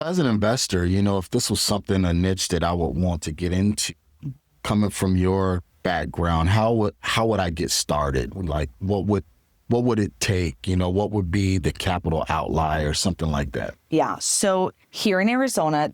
As an investor, if this was something, a niche that I would want to get into, coming from your background, how would I get started? Like, what would it take? What would be the capital outlay or something like that? Yeah. So here in Arizona,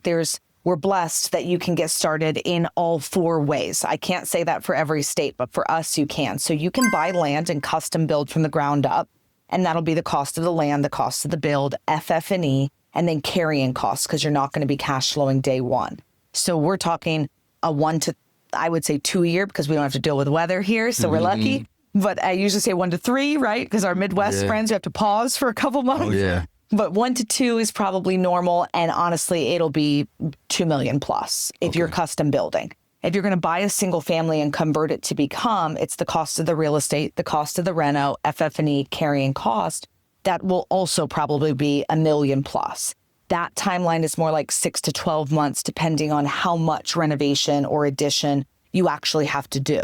we're blessed that you can get started in all four ways. I can't say that for every state, but for us, you can. So you can buy land and custom build from the ground up, and that'll be the cost of the land, the cost of the build, FF&E, and then carrying costs, because you're not going to be cash flowing day one. So we're talking a 1 to, I would say 2 year, because we don't have to deal with weather here. So we're lucky. But I usually say 1 to 3, right? Because our Midwest friends, you have to pause for a couple months. Oh, yeah. But 1 to 2 is probably normal. And honestly, it'll be 2 million plus if you're custom building. If you're going to buy a single family and convert it to become, it's the cost of the real estate, the cost of the reno, FF&E, carrying cost. That will also probably be $1 million plus. That timeline is more like 6 to 12 months, depending on how much renovation or addition you actually have to do.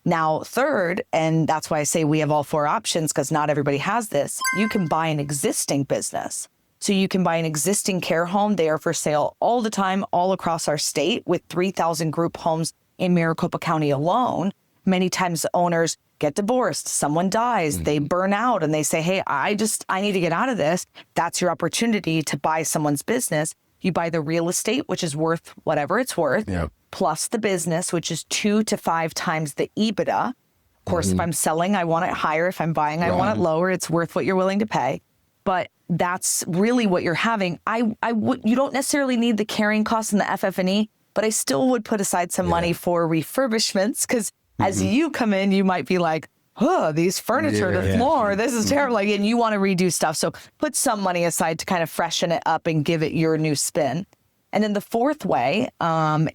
Now, third, and that's why I say we have all four options, because not everybody has this, you can buy an existing business. So you can buy an existing care home. They are for sale all the time, all across our state, with 3,000 group homes in Maricopa County alone. Many times the owners get divorced, someone dies, they burn out, and they say, hey, I need to get out of this. That's your opportunity to buy someone's business. You buy the real estate, which is worth whatever it's worth, plus the business, which is 2 to 5 times the EBITDA. Of course, if I'm selling, I want it higher. If I'm buying, I want it lower. It's worth what you're willing to pay. But that's really what you're having. You don't necessarily need the carrying costs and the FF&E, but I still would put aside some money for refurbishments, because as you come in, you might be like, oh, these furniture, the floor, this is terrible. Like, and you want to redo stuff. So put some money aside to kind of freshen it up and give it your new spin. And then the fourth way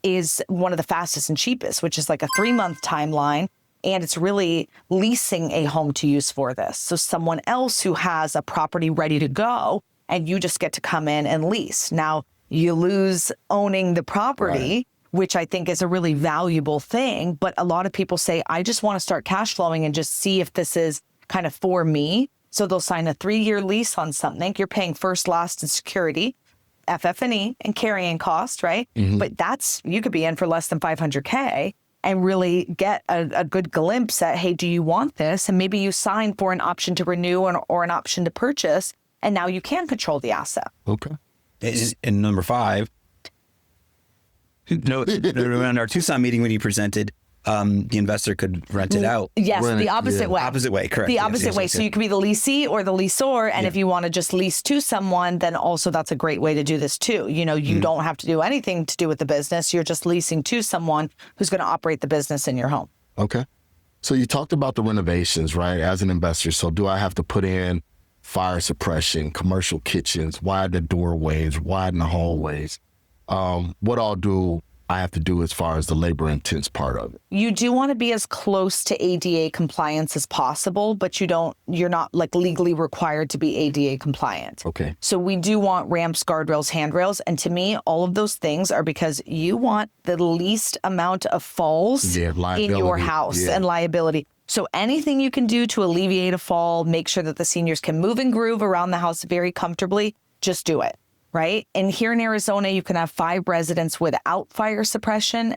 is one of the fastest and cheapest, which is like a 3-month timeline. And it's really leasing a home to use for this. So someone else who has a property ready to go, and you just get to come in and lease. Now, you lose owning the property, which I think is a really valuable thing. But a lot of people say, I just want to start cash flowing and just see if this is kind of for me. So they'll sign a 3-year lease on something. You're paying first, last, and security, FF&E, and carrying cost, right? But you could be in for less than $500K and really get a good glimpse at, hey, do you want this? And maybe you sign for an option to renew or an option to purchase, and now you can control the asset. Okay. And number 5, around our Tucson meeting when you presented, the investor could rent it out. Yes, the opposite way. Opposite way, correct. The opposite way. So you could be the leasee or the leaseor, and if you want to just lease to someone, then also that's a great way to do this too. You don't have to do anything to do with the business. You're just leasing to someone who's going to operate the business in your home. Okay. So you talked about the renovations, right, as an investor. So do I have to put in fire suppression, commercial kitchens, widen the doorways, widen the hallways? What all do I have to do as far as the labor intense part of it? You do want to be as close to ADA compliance as possible, but you're not like legally required to be ADA compliant. Okay. So we do want ramps, guardrails, handrails. And to me, all of those things are because you want the least amount of falls in your house and liability. So anything you can do to alleviate a fall, make sure that the seniors can move and groove around the house very comfortably, just do it. Right? And here in Arizona, you can have 5 residents without fire suppression